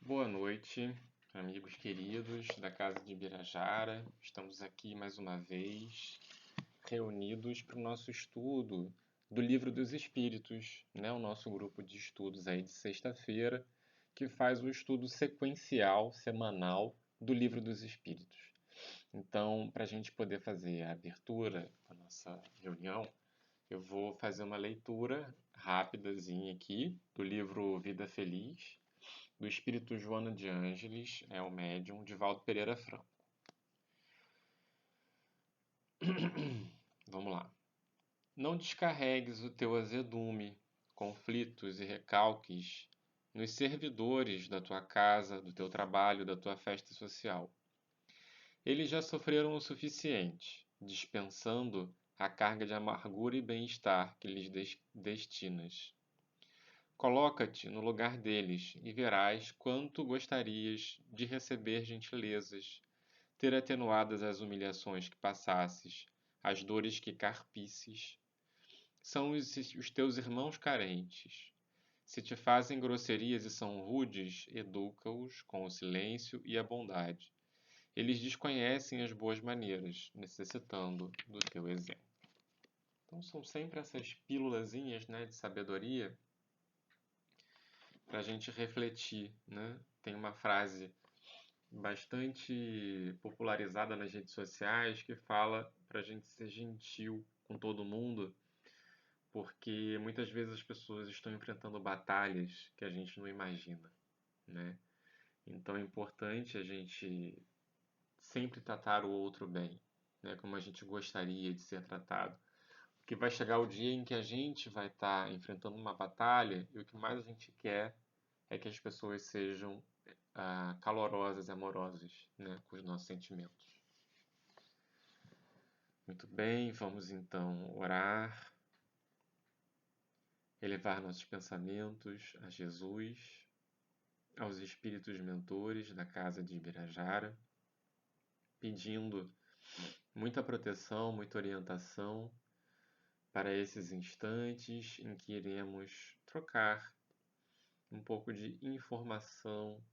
Boa noite, amigos queridos da Casa de Ibirajara. Estamos aqui mais uma vez, reunidos para o nosso estudo do Livro dos Espíritos, né? O nosso grupo de estudos aí de sexta-feira, que faz o estudo sequencial, semanal, do Livro dos Espíritos. Então, para a gente poder fazer a abertura da nossa reunião, eu vou fazer uma leitura rapidazinha aqui do livro Vida Feliz, do espírito Joana de Ângeles, é o médium Divaldo Pereira Franco. Vamos lá. Não descarregues o teu azedume, conflitos e recalques nos servidores da tua casa, do teu trabalho, da tua festa social. Eles já sofreram o suficiente, dispensando a carga de amargura e bem-estar que lhes destinas. Coloca-te no lugar deles e verás quanto gostarias de receber gentilezas, ter atenuadas as humilhações que passasses, as dores que carpisses. São os teus irmãos carentes. Se te fazem grosserias e são rudes, educa-os com o silêncio e a bondade. Eles desconhecem as boas maneiras, necessitando do teu exemplo. Então são sempre essas pílulazinhas, né, de sabedoria para a gente refletir, né? Tem uma frase bastante popularizada nas redes sociais que fala para a gente ser gentil com todo mundo, porque muitas vezes as pessoas estão enfrentando batalhas que a gente não imagina, né? Então é importante a gente sempre tratar o outro bem, né? Como a gente gostaria de ser tratado. Porque vai chegar o dia em que a gente vai estar enfrentando uma batalha e o que mais a gente quer é que as pessoas sejam calorosas e amorosas, né, com os nossos sentimentos. Muito bem, vamos então orar, elevar nossos pensamentos a Jesus, aos espíritos mentores da Casa de Ibirajara, pedindo muita proteção, muita orientação para esses instantes em que iremos trocar um pouco de informação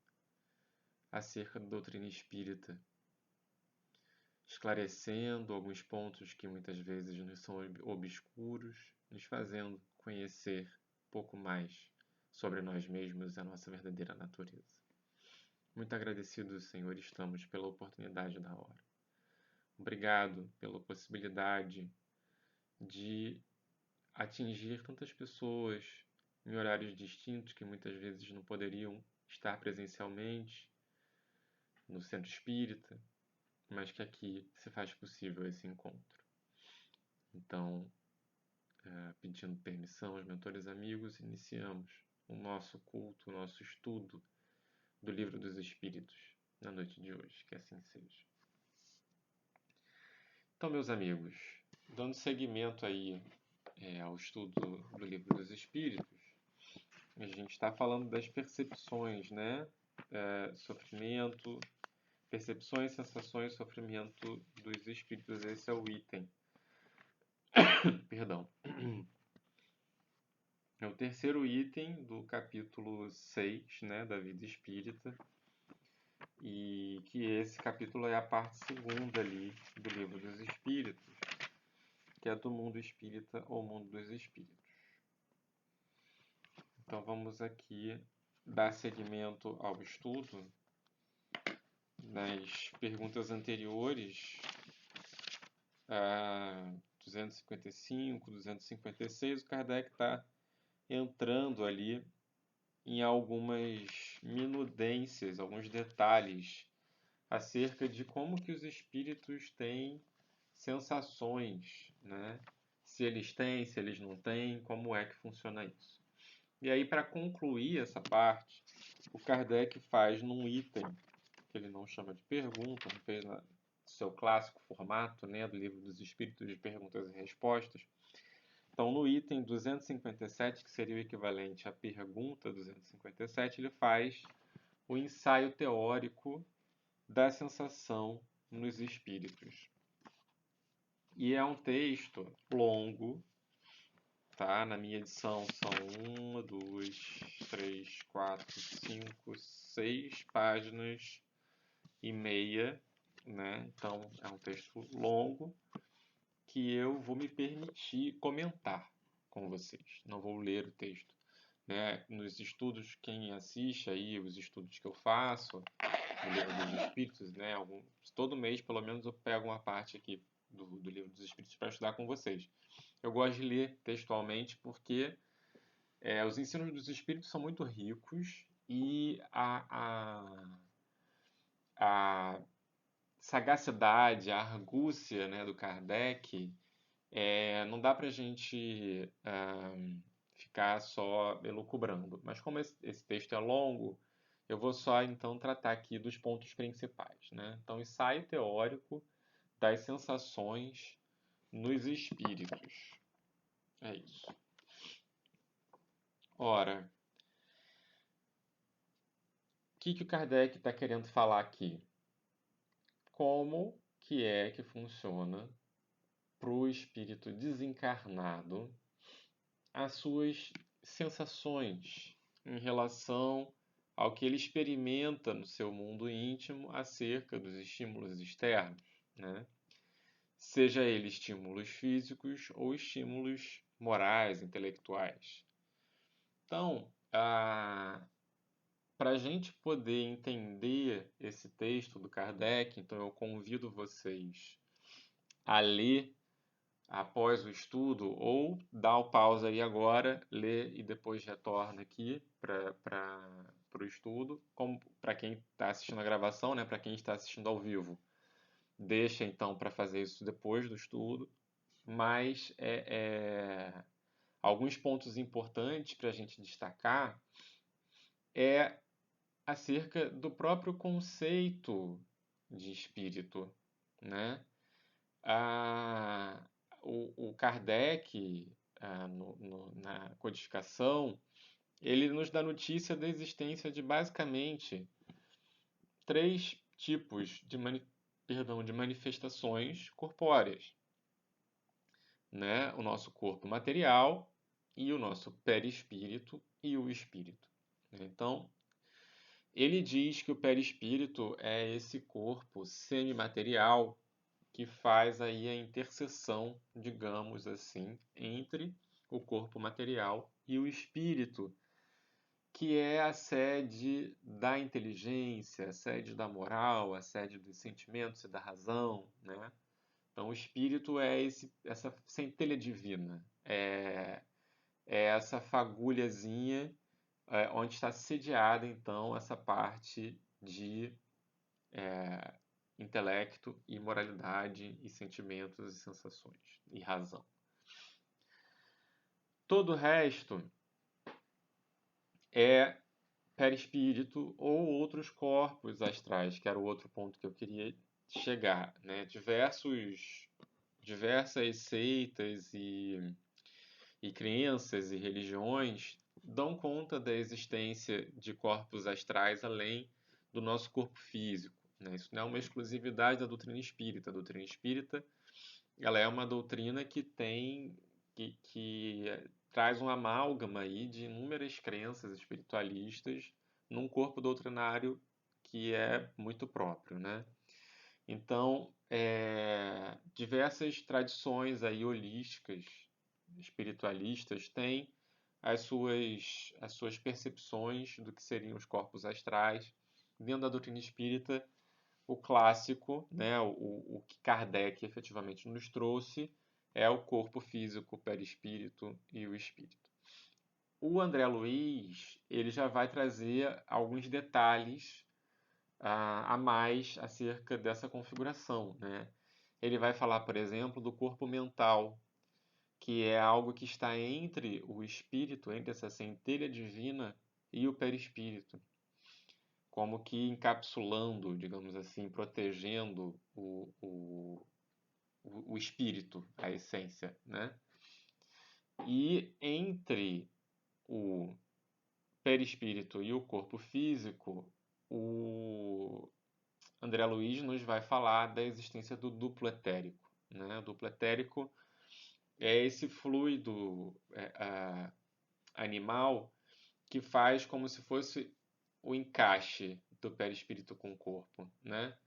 acerca da doutrina espírita, esclarecendo alguns pontos que muitas vezes nos são obscuros, nos fazendo conhecer um pouco mais sobre nós mesmos e a nossa verdadeira natureza. Muito agradecidos, Senhor, estamos pela oportunidade da hora. Obrigado pela possibilidade de atingir tantas pessoas em horários distintos que muitas vezes não poderiam estar presencialmente no centro espírita, mas que aqui se faz possível esse encontro. Então, pedindo permissão aos mentores amigos, iniciamos o nosso culto, o nosso estudo do Livro dos Espíritos na noite de hoje, que assim seja. Então, meus amigos, dando seguimento aí ao estudo do Livro dos Espíritos, a gente está falando das percepções, né? Sofrimento, percepções, sensações, sofrimento dos espíritos. Esse é o item. Perdão. É o terceiro item do capítulo 6, né, da Vida Espírita, e que esse capítulo é a parte segunda ali do Livro dos Espíritos, que é do Mundo Espírita ou Mundo dos Espíritos. Então vamos aqui dar seguimento ao estudo. Nas perguntas anteriores, a 255, 256, o Kardec está entrando ali em algumas minudências, alguns detalhes acerca de como que os espíritos têm sensações, né? Se eles têm, se eles não têm, como é que funciona isso. E aí, para concluir essa parte, o Kardec faz num item que ele não chama de pergunta, não fez no seu clássico formato, né, do Livro dos Espíritos de Perguntas e Respostas. Então, no item 257, que seria o equivalente à pergunta 257, ele faz o ensaio teórico da sensação nos espíritos. E é um texto longo, tá? Na minha edição são 1, 2, 3, 4, 5, 6 páginas e meia, né? Então é um texto longo que eu vou me permitir comentar com vocês. Não vou ler o texto, né? Nos estudos, quem assiste aí, os estudos que eu faço, no Livro dos Espíritos, né? Todo mês, pelo menos, eu pego uma parte aqui do Livro dos Espíritos para estudar com vocês. Eu gosto de ler textualmente porque os ensinos dos Espíritos são muito ricos e a sagacidade, a argúcia, né, do Kardec, não dá para a gente ficar só elucubrando. Mas como esse texto é longo, eu vou só então tratar aqui dos pontos principais, né? Então, ensaio teórico das sensações nos espíritos. É isso. Ora, o que o Kardec está querendo falar aqui? Como que é que funciona para o espírito desencarnado as suas sensações em relação ao que ele experimenta no seu mundo íntimo acerca dos estímulos externos, né? Seja ele estímulos físicos ou estímulos morais, intelectuais. Então, para a gente poder entender esse texto do Kardec, então eu convido vocês a ler após o estudo, ou dá o pausa aí agora, lê e depois retorna aqui para o estudo, como para quem está assistindo a gravação, né, para quem está assistindo ao vivo. Deixa então para fazer isso depois do estudo, mas alguns pontos importantes para a gente destacar é acerca do próprio conceito de espírito, né? O Kardec, na codificação, ele nos dá notícia da existência de basicamente três tipos de manifestações corpóreas, né? O nosso corpo material e o nosso perispírito e o espírito. Então, ele diz que o perispírito é esse corpo semimaterial que faz aí a interseção, digamos assim, entre o corpo material e o espírito, que é a sede da inteligência, a sede da moral, a sede dos sentimentos e da razão, né? Então, o espírito é essa centelha divina, é essa fagulhazinha onde está sediada, então, essa parte de intelecto e moralidade e sentimentos e sensações e razão. Todo o resto é perispírito ou outros corpos astrais, que era o outro ponto que eu queria chegar, né? Diversas seitas e crenças e religiões dão conta da existência de corpos astrais além do nosso corpo físico, né? Isso não é uma exclusividade da doutrina espírita. A doutrina espírita, ela é uma doutrina que traz um amálgama aí de inúmeras crenças espiritualistas num corpo doutrinário que é muito próprio, né? Então, diversas tradições aí holísticas, espiritualistas, têm as suas percepções do que seriam os corpos astrais. Dentro da doutrina espírita, o clássico, né, o que Kardec efetivamente nos trouxe, é o corpo físico, o perispírito e o espírito. O André Luiz, ele já vai trazer alguns detalhes a mais acerca dessa configuração, né? Ele vai falar, por exemplo, do corpo mental, que é algo que está entre o espírito, entre essa centelha divina e o perispírito, como que encapsulando, digamos assim, protegendo o espírito, a essência, né? E entre o perispírito e o corpo físico, o André Luiz nos vai falar da existência do duplo etérico, né? O duplo etérico é esse fluido animal que faz como se fosse o encaixe do perispírito com o corpo, né?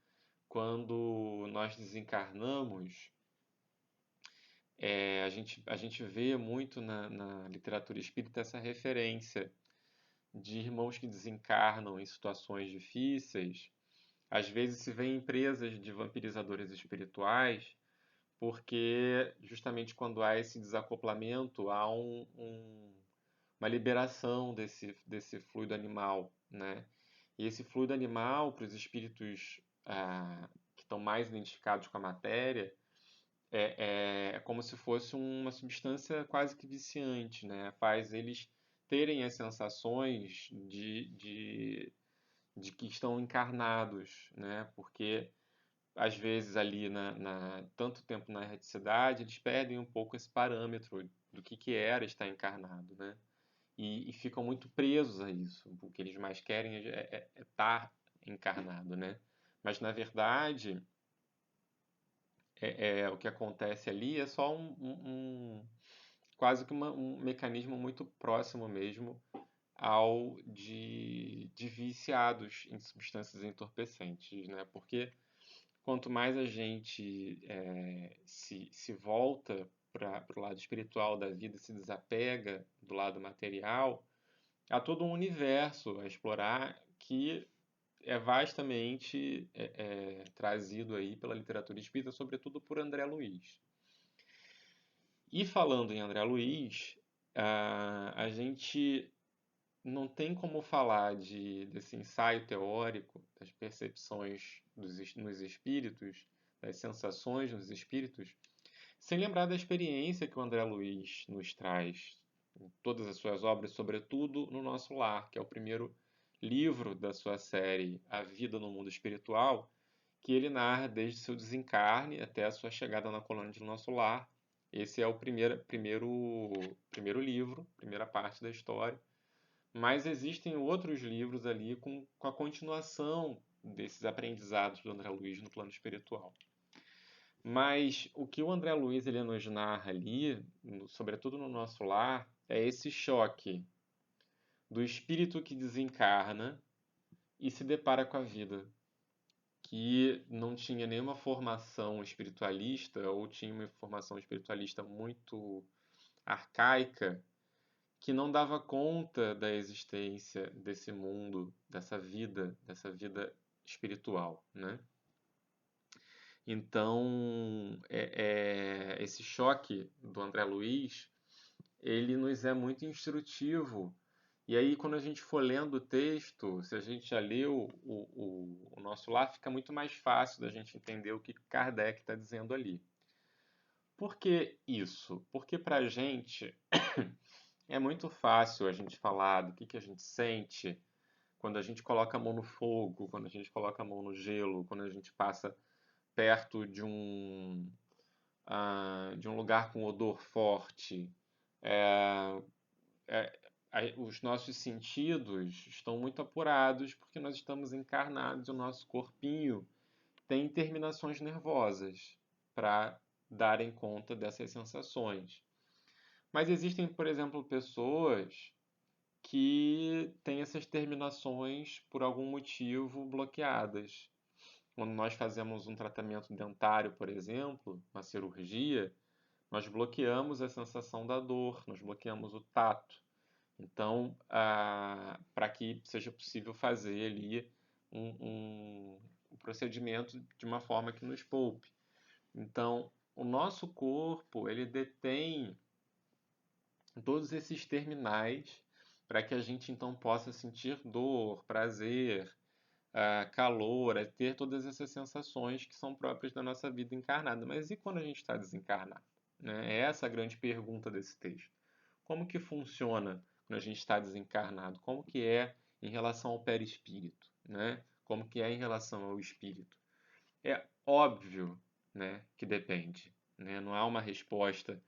Quando nós desencarnamos, a gente vê muito na literatura espírita essa referência de irmãos que desencarnam em situações difíceis. Às vezes se vê em empresas de vampirizadores espirituais, porque justamente quando há esse desacoplamento, há uma liberação desse fluido animal, né? E esse fluido animal, para os espíritos que estão mais identificados com a matéria, é como se fosse uma substância quase que viciante, né? Faz eles terem as sensações de que estão encarnados, né? Porque às vezes ali tanto tempo na erraticidade, eles perdem um pouco esse parâmetro do que era estar encarnado, né? E ficam muito presos a isso. O que eles mais querem é estar encarnado, né? Mas na verdade, o que acontece ali é só quase que um mecanismo muito próximo mesmo ao de viciados em substâncias entorpecentes, né? Porque quanto mais a gente se volta para o lado espiritual da vida, se desapega do lado material, há todo um universo a explorar que é vastamente trazido aí pela literatura espírita, sobretudo por André Luiz. E falando em André Luiz, a gente não tem como falar desse ensaio teórico, das percepções nos espíritos, das sensações nos espíritos, sem lembrar da experiência que o André Luiz nos traz em todas as suas obras, sobretudo no Nosso Lar, que é o primeiro livro da sua série A Vida no Mundo Espiritual, que ele narra desde seu desencarne até a sua chegada na colônia de Nosso Lar. Esse é o primeiro livro, primeira parte da história. Mas existem outros livros ali com a continuação desses aprendizados do André Luiz no plano espiritual. Mas o que o André Luiz ele nos narra ali, sobretudo no Nosso Lar, é esse choque do espírito que desencarna e se depara com a vida, que não tinha nenhuma formação espiritualista ou tinha uma formação espiritualista muito arcaica, que não dava conta da existência desse mundo, dessa vida espiritual, né? Então, esse choque do André Luiz, ele nos é muito instrutivo. E aí, quando a gente for lendo o texto, se a gente já leu o Nosso Lar, fica muito mais fácil da gente entender o que Kardec está dizendo ali. Por que isso? Porque para a gente é muito fácil a gente falar do que a gente sente quando a gente coloca a mão no fogo, quando a gente coloca a mão no gelo, quando a gente passa perto de um lugar com odor forte. É, os nossos sentidos estão muito apurados porque nós estamos encarnados, o nosso corpinho tem terminações nervosas para darem conta dessas sensações. Mas existem, por exemplo, pessoas que têm essas terminações por algum motivo bloqueadas. Quando nós fazemos um tratamento dentário, por exemplo, uma cirurgia, nós bloqueamos a sensação da dor, nós bloqueamos o tato. Então, para que seja possível fazer ali um procedimento de uma forma que nos poupe. Então, o nosso corpo, ele detém todos esses terminais para que a gente então possa sentir dor, prazer, calor, ter todas essas sensações que são próprias da nossa vida encarnada. Mas e quando a gente está desencarnado? Né? É essa a grande pergunta desse texto. Como que funciona quando a gente está desencarnado? Como que é em relação ao perispírito? Né? Como que é em relação ao espírito? É óbvio, né, que depende. Né? Não há uma resposta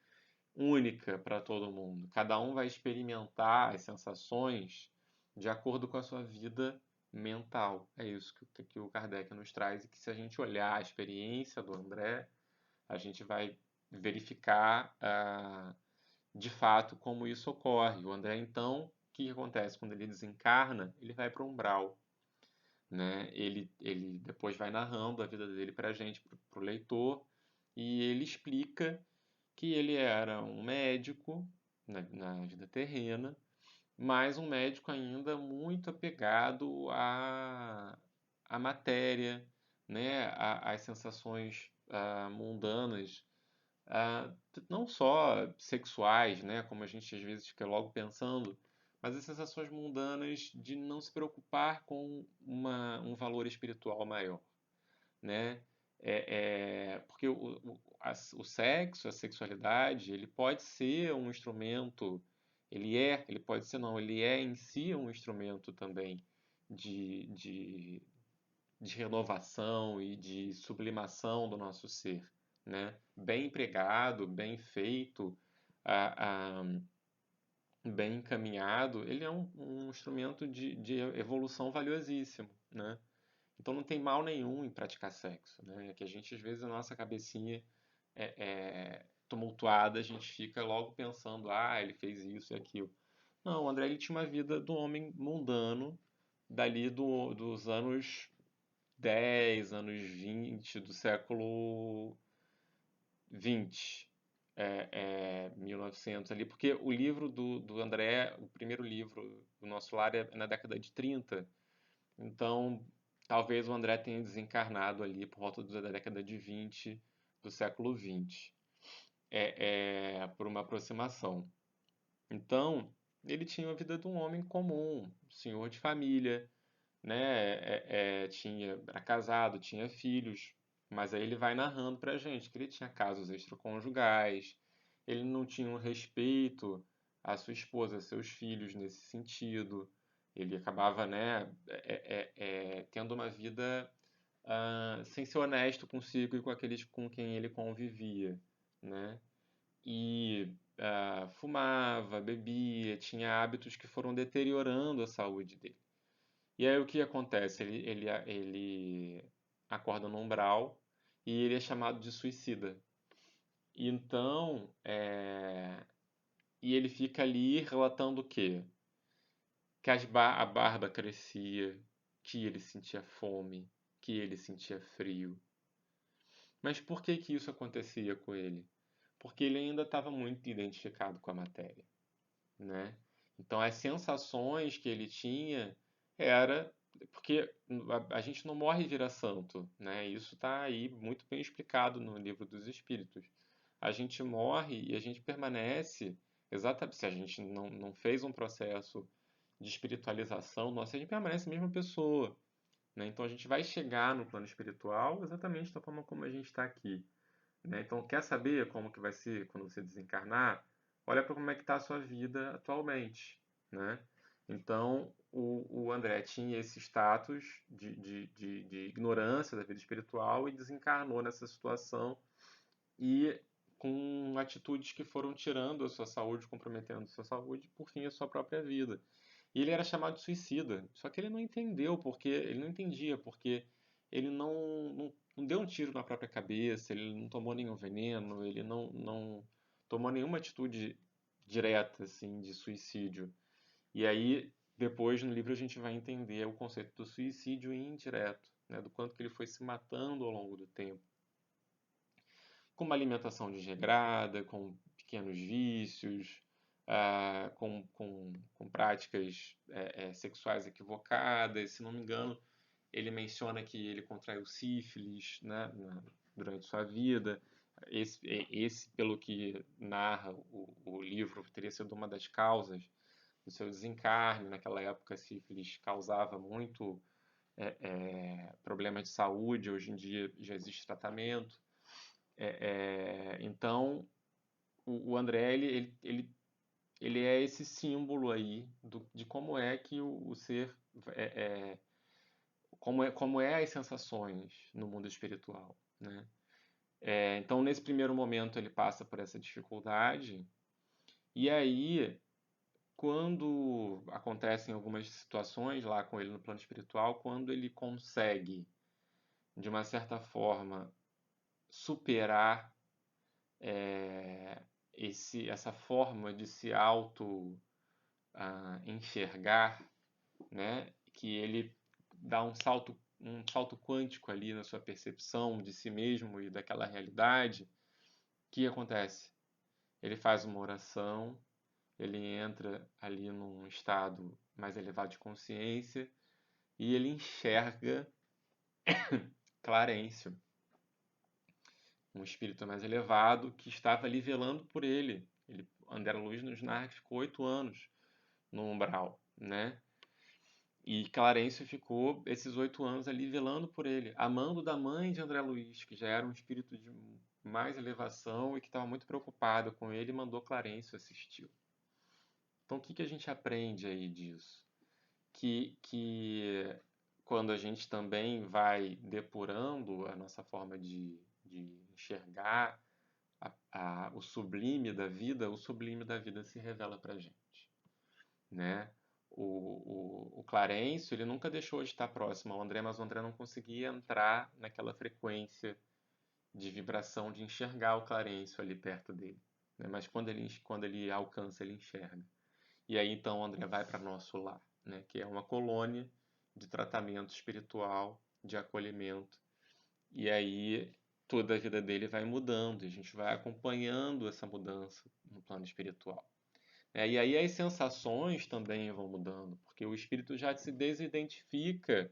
única para todo mundo. Cada um vai experimentar as sensações de acordo com a sua vida mental. É isso que o Kardec nos traz e que se a gente olhar a experiência do André, a gente vai verificar de fato como isso ocorre. O André, então, que acontece? Quando ele desencarna, ele vai para o umbral, né? Ele depois vai narrando a vida dele para a gente, para o leitor, e ele explica que ele era um médico na vida terrena, mas um médico ainda muito apegado à matéria, né? Às sensações mundanas, não só sexuais, né? Como a gente às vezes fica logo pensando, mas as sensações mundanas de não se preocupar com um valor espiritual maior, né? Porque o sexo, a sexualidade, ele pode ser um instrumento, ele pode ser não, ele é em si um instrumento também de, de, de renovação e de sublimação do nosso ser, né? Bem empregado, bem feito, a, a, bem encaminhado, ele é um instrumento de evolução valiosíssimo, né? Então não tem mal nenhum em praticar sexo, né? É que a gente, às vezes, a nossa cabecinha é tumultuada, a gente fica logo pensando, ele fez isso e aquilo. Não, o André ele tinha uma vida do homem mundano, dali dos anos 10, anos 20 do século 20, 1900 ali, porque o livro do André, o primeiro livro do Nosso Lar é na década de 30. Então, talvez o André tenha desencarnado ali por volta da década de 20 do século 20, por uma aproximação. Então, ele tinha a vida de um homem comum, senhor de família, né? Era casado, tinha filhos, mas aí ele vai narrando pra gente que ele tinha casos extraconjugais, ele não tinha um respeito à sua esposa, a seus filhos nesse sentido. Ele acabava, né, tendo uma vida sem ser honesto consigo e com aqueles com quem ele convivia, né? E fumava, bebia, tinha hábitos que foram deteriorando a saúde dele. E aí o que acontece? Ele acorda no umbral e ele é chamado de suicida. Então, e ele fica ali relatando o quê? Que a barba crescia, que ele sentia fome, que ele sentia frio. Mas por que que isso acontecia com ele? Porque ele ainda estava muito identificado com a matéria, né? Então as sensações que ele tinha era porque a gente não morre e vira santo, né? Isso está aí muito bem explicado no livro dos Espíritos. A gente morre e a gente permanece, exatamente, se a gente não fez um processo de espiritualização nossa, a gente permanece a mesma pessoa, né? Então a gente vai chegar no plano espiritual exatamente da forma como a gente está aqui, né? Então, quer saber como que vai ser quando você desencarnar? Olha para como é que está a sua vida atualmente, né? Então, o André tinha esse status de ignorância da vida espiritual e desencarnou nessa situação e com atitudes que foram tirando a sua saúde, comprometendo a sua saúde, e, por fim, a sua própria vida. E ele era chamado de suicida, só que ele não entendeu porque ele não entendia porque ele não deu um tiro na própria cabeça, ele não tomou nenhum veneno, ele não tomou nenhuma atitude direta assim de suicídio. E aí depois no livro a gente vai entender o conceito do suicídio indireto, né, do quanto que ele foi se matando ao longo do tempo, com uma alimentação desregrada, com pequenos vícios, com práticas sexuais equivocadas. Se não me engano, ele menciona que ele contraiu sífilis, né, durante sua vida. Esse, pelo que narra o livro, teria sido uma das causas do seu desencarne. Naquela época, a sífilis causava muito problemas de saúde. Hoje em dia já existe tratamento. Então, o André, ele é esse símbolo aí de como é que o ser, como é as sensações no mundo espiritual, né? Então, nesse primeiro momento, ele passa por essa dificuldade, e aí, quando acontecem algumas situações lá com ele no plano espiritual, quando ele consegue, de uma certa forma, superar essa forma de se auto enxergar, né, que ele dá um salto quântico ali na sua percepção de si mesmo e daquela realidade, o que acontece? Ele faz uma oração, ele entra ali num estado mais elevado de consciência e ele enxerga Clarencio, um espírito mais elevado que estava ali velando por ele. André Luiz nos narra que ficou 8 anos no umbral, né? E Clarencio ficou esses 8 anos ali velando por ele, amando da mãe de André Luiz, que já era um espírito de mais elevação e que estava muito preocupado com ele, e mandou Clarencio assistir. Então, o que a gente aprende aí disso? Que quando a gente também vai depurando a nossa forma de enxergar o sublime da vida, o sublime da vida se revela para a gente, né? O Clarencio, ele nunca deixou de estar próximo ao André, mas o André não conseguia entrar naquela frequência de vibração de enxergar o Clarencio ali perto dele, né? Mas quando ele alcança, ele enxerga. E aí então o André vai para nosso lar, né? Que é uma colônia de tratamento espiritual, de acolhimento. E aí toda a vida dele vai mudando, e a gente vai acompanhando essa mudança no plano espiritual. E aí as sensações também vão mudando, porque o espírito já se desidentifica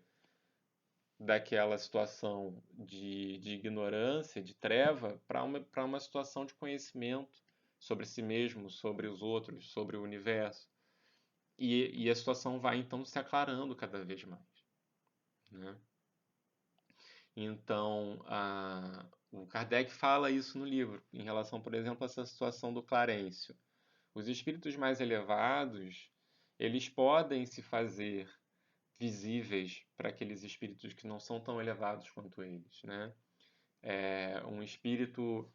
daquela situação de ignorância, de treva, para uma situação de conhecimento sobre si mesmo, sobre os outros, sobre o universo. E a situação vai então se aclarando cada vez mais, né? Então, o Kardec fala isso no livro, em relação, por exemplo, a essa situação do Clarencio. Os espíritos mais elevados, eles podem se fazer visíveis para aqueles espíritos que não são tão elevados quanto eles, né? Um espírito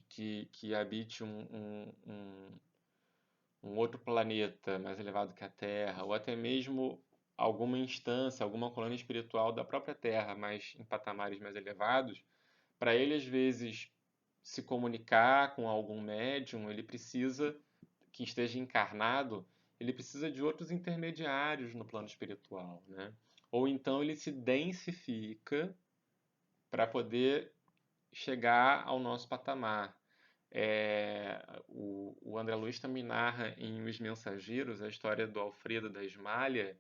que habite um outro planeta mais elevado que a Terra, ou até mesmo alguma instância, alguma colônia espiritual da própria Terra, mas em patamares mais elevados, para ele às vezes se comunicar com algum médium, ele precisa que esteja encarnado, ele precisa de outros intermediários no plano espiritual, né? Ou então ele se densifica para poder chegar ao nosso patamar. O André Luiz também narra em Os Mensageiros a história do Alfredo da Ismália,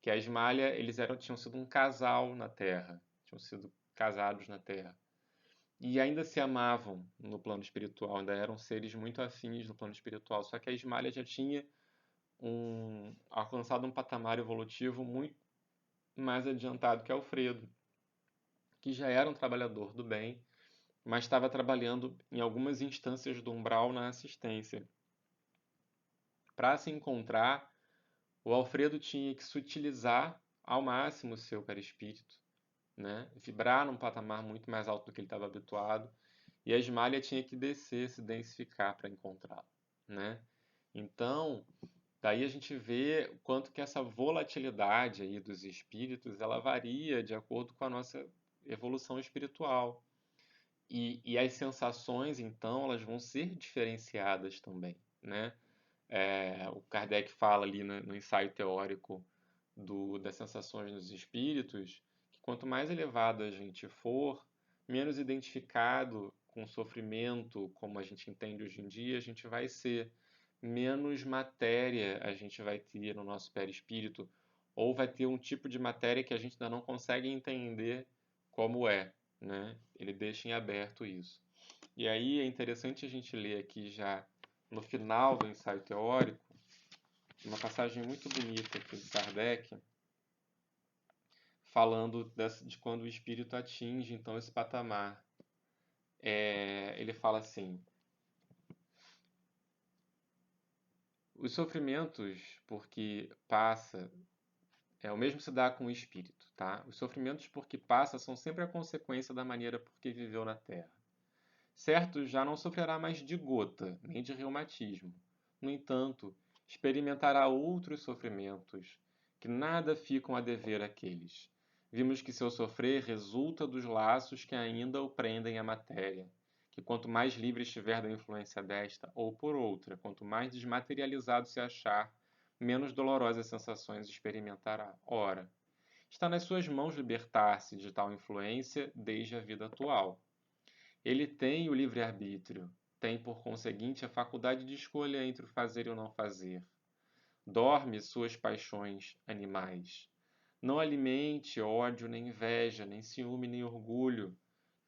que a Ismália, tinham sido um casal na Terra, tinham sido casados na Terra. E ainda se amavam no plano espiritual, ainda eram seres muito afins no plano espiritual, só que a Ismália já tinha alcançado um patamar evolutivo muito mais adiantado que Alfredo, que já era um trabalhador do bem, mas estava trabalhando em algumas instâncias do umbral na assistência. Para se encontrar, o Alfredo tinha que sutilizar ao máximo o seu perispírito, né? Vibrar num patamar muito mais alto do que ele estava habituado, e a Ismália tinha que descer, se densificar para encontrá-lo, né? Então, daí a gente vê o quanto que essa volatilidade aí dos espíritos, ela varia de acordo com a nossa evolução espiritual. E as sensações, então, elas vão ser diferenciadas também, né? O Kardec fala ali no ensaio teórico das sensações nos espíritos, que quanto mais elevado a gente for, menos identificado com o sofrimento, como a gente entende hoje em dia, a gente vai ser, menos matéria a gente vai ter no nosso perispírito, ou vai ter um tipo de matéria que a gente ainda não consegue entender como é, né? Ele deixa em aberto isso. E aí é interessante a gente ler aqui já no final do ensaio teórico, uma passagem muito bonita aqui de Kardec, falando de quando o espírito atinge então esse patamar. Ele fala assim: os sofrimentos por que passa, o mesmo se dá com o espírito, tá? Os sofrimentos por que passa são sempre a consequência da maneira por que viveu na Terra. Certo, já não sofrerá mais de gota, nem de reumatismo. No entanto, experimentará outros sofrimentos, que nada ficam a dever àqueles. Vimos que seu sofrer resulta dos laços que ainda o prendem à matéria, que quanto mais livre estiver da influência desta ou por outra, quanto mais desmaterializado se achar, menos dolorosas sensações experimentará. Ora, está nas suas mãos libertar-se de tal influência desde a vida atual. Ele tem o livre-arbítrio, tem por conseguinte a faculdade de escolha entre o fazer e o não fazer. Dorme suas paixões animais. Não alimente ódio, nem inveja, nem ciúme, nem orgulho.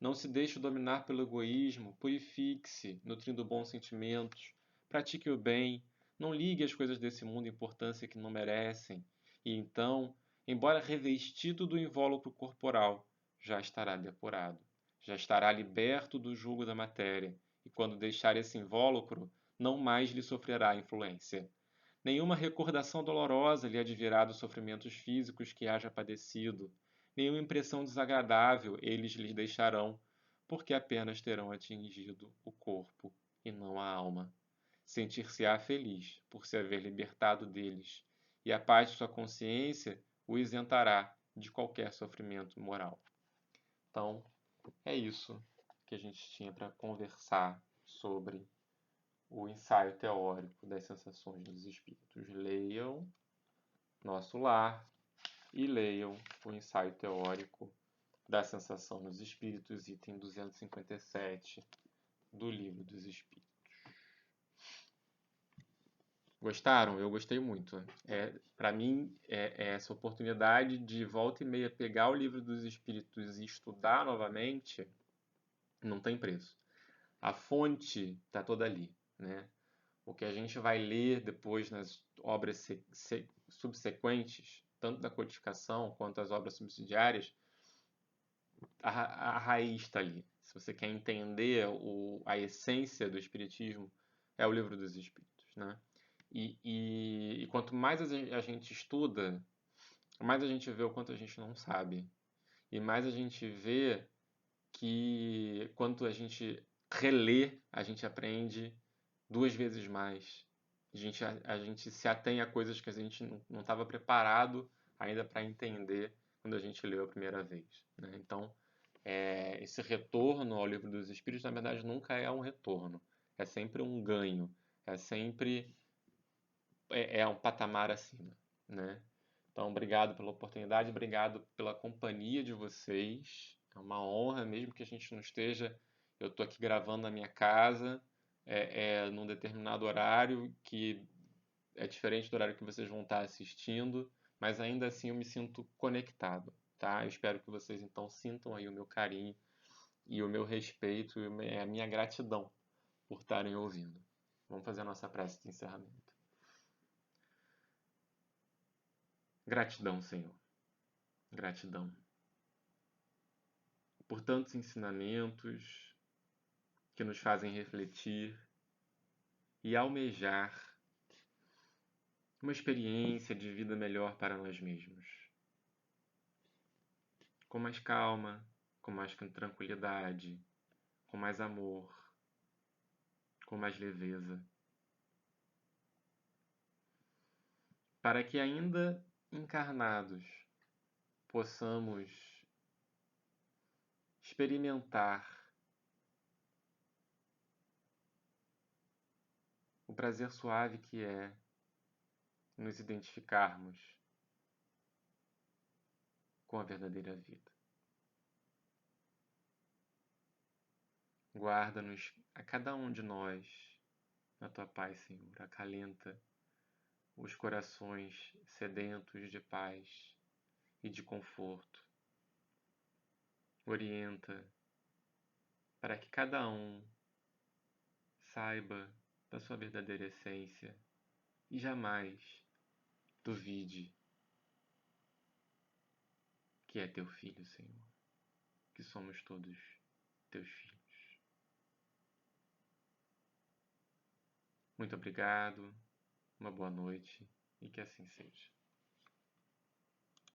Não se deixe dominar pelo egoísmo, purifique-se, nutrindo bons sentimentos. Pratique o bem, não ligue às coisas desse mundo importância que não merecem. E então, embora revestido do invólucro corporal, já estará depurado. Já estará liberto do jugo da matéria. E quando deixar esse invólucro, não mais lhe sofrerá influência. Nenhuma recordação dolorosa lhe advirá dos sofrimentos físicos que haja padecido. Nenhuma impressão desagradável eles lhe deixarão, porque apenas terão atingido o corpo e não a alma. Sentir-se-á feliz por se haver libertado deles, e a paz de sua consciência o isentará de qualquer sofrimento moral. Então, é isso que a gente tinha para conversar sobre o ensaio teórico das sensações dos espíritos. Leiam Nosso Lar e leiam o ensaio teórico da sensação dos espíritos, item 257 do Livro dos Espíritos. Gostaram? Eu gostei muito. Para mim, essa oportunidade de volta e meia pegar o Livro dos Espíritos e estudar novamente não tem preço. A fonte está toda ali, né? O que a gente vai ler depois nas obras subsequentes, tanto da codificação quanto as obras subsidiárias, a raiz está ali. Se você quer entender a essência do Espiritismo, é o Livro dos Espíritos, né? E quanto mais a gente estuda, mais a gente vê o quanto a gente não sabe. E mais a gente vê que quanto a gente relê, a gente aprende 2 vezes mais. A gente se atém a coisas que a gente não estava preparado ainda para entender quando a gente leu a primeira vez, né? Então, esse retorno ao Livro dos Espíritos, na verdade, nunca é um retorno. É sempre um ganho. É sempre um patamar acima, né? Então, obrigado pela oportunidade, obrigado pela companhia de vocês. É uma honra, mesmo que a gente não esteja. Eu estou aqui gravando na minha casa, num determinado horário que é diferente do horário que vocês vão estar assistindo, mas ainda assim eu me sinto conectado, tá? Eu espero que vocês então sintam aí o meu carinho e o meu respeito e a minha gratidão por estarem ouvindo. Vamos fazer a nossa prece de encerramento. Gratidão, Senhor. Gratidão por tantos ensinamentos que nos fazem refletir e almejar uma experiência de vida melhor para nós mesmos. Com mais calma, com mais tranquilidade, com mais amor, com mais leveza. Para que ainda encarnados possamos experimentar o prazer suave que é nos identificarmos com a verdadeira vida. Guarda-nos a cada um de nós na tua paz, Senhor. Acalenta os corações sedentos de paz e de conforto. Orienta para que cada um saiba da sua verdadeira essência e jamais duvide que é teu filho, Senhor, que somos todos teus filhos. Muito obrigado, uma boa noite e que assim seja.